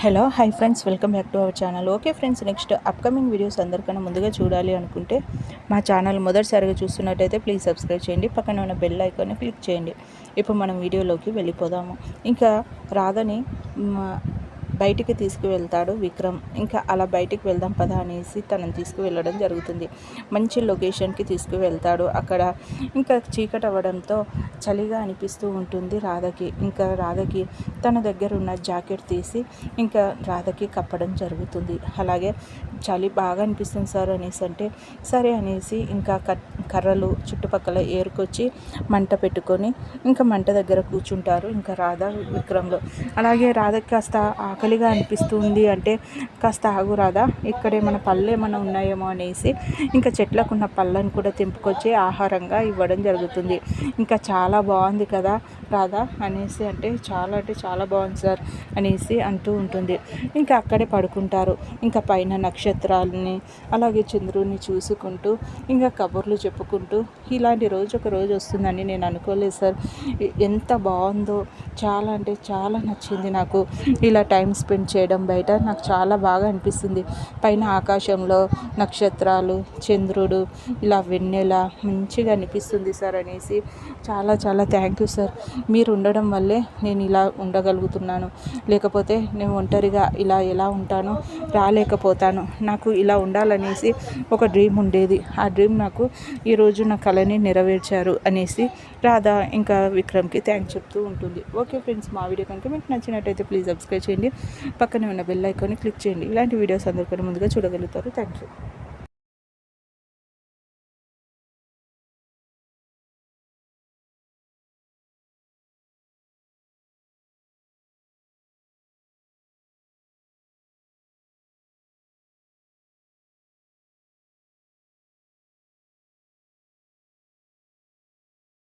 Hello hi friends, welcome back to our channel. Okay friends, next upcoming videos అందరికన్నా ముందుగా చూడాలి అనుకుంటే మా ఛానల్ మొదటిసారిగా చూస్తున్నట్టయితే ప్లీజ్ సబ్స్క్రైబ్ చేయండి. పక్కన ఉన్న బెల్ ఐకాన్ని క్లిక్ చేయండి. ఇప్పుడు మనం వీడియోలోకి వెళ్ళిపోదాము. ఇంకా రాధని బయటికి తీసుకువెళ్తాడు విక్రమ్. ఇంకా అలా బయటికి వెళ్దాం పదా అనేసి తనని తీసుకువెళ్ళడం జరుగుతుంది. మంచి లొకేషన్కి తీసుకువెళ్తాడు. అక్కడ ఇంకా చీకటి అవ్వడంతో చలిగా అనిపిస్తూ ఉంటుంది రాధకి. ఇంకా రాధకి తన దగ్గర ఉన్న జాకెట్ తీసి ఇంకా రాధకి కప్పడం జరుగుతుంది. అలాగే చలి బాగా అనిపిస్తుంది సార్ అనేసి అంటే సరే అనేసి ఇంకా కర్రలు చుట్టుపక్కల ఏరుకొచ్చి మంట పెట్టుకొని ఇంకా మంట దగ్గర కూర్చుంటారు ఇంకా రాధ విక్రమ్లో. అలాగే రాధకి కాస్త ఆకలిగా అనిపిస్తుంది అంటే కాస్త ఆగు రాధా, ఇక్కడే మన పళ్ళు ఏమైనా ఉన్నాయేమో అనేసి ఇంకా చెట్లకు ఉన్న పళ్ళను కూడా తెంపుకొచ్చి ఆహారంగా ఇవ్వడం జరుగుతుంది. ఇంకా చాలా బాగుంది కదా రాధా అనేసి అంటే చాలా బాగుంది సార్ అనేసి అంటూ ఉంటుంది. ఇంకా అక్కడే పడుకుంటారు. ఇంకా పైన నక్షత్రాలని అలాగే చంద్రుడిని చూసుకుంటూ ఇంకా కబుర్లు చెప్పుకుంటూ ఇలాంటి రోజు ఒక రోజు వస్తుందని నేను అనుకోలేదు సార్. ఎంత బాగుందో, చాలా అంటే చాలా నచ్చింది నాకు. ఇలా టైం స్పెండ్ చేయడం బయట నాకు చాలా బాగా అనిపిస్తుంది. పైన ఆకాశంలో నక్షత్రాలు, చంద్రుడు, ఇలా వెన్నెల మంచిగా అనిపిస్తుంది సార్ అనేసి చాలా థ్యాంక్ యూ సార్. మీరు ఉండడం వల్లే నేను ఇలా ఉండగలుగుతున్నాను. లేకపోతే నేను ఒంటరిగా ఇలా ఎలా ఉంటానో రాలేకపోతాను. నాకు ఇలా ఉండాలనేసి ఒక డ్రీమ్ ఉండేది. ఆ డ్రీమ్ నాకు ఈరోజు నా కళని నెరవేర్చారు అనేసి రాధ ఇంకా విక్రమ్కి థ్యాంక్స్ చెప్తూ ఉంటుంది. ఓకే ఫ్రెండ్స్, మా వీడియో కనుక మీకు నచ్చినట్టయితే ప్లీజ్ సబ్స్క్రైబ్ చేయండి. పక్కనే ఉన్న బెల్ ఐకాన్ని క్లిక్ చేయండి. ఇలాంటి వీడియోస్ అందరికన్నా ముందుగా చూడగలుగుతారు. Thank you.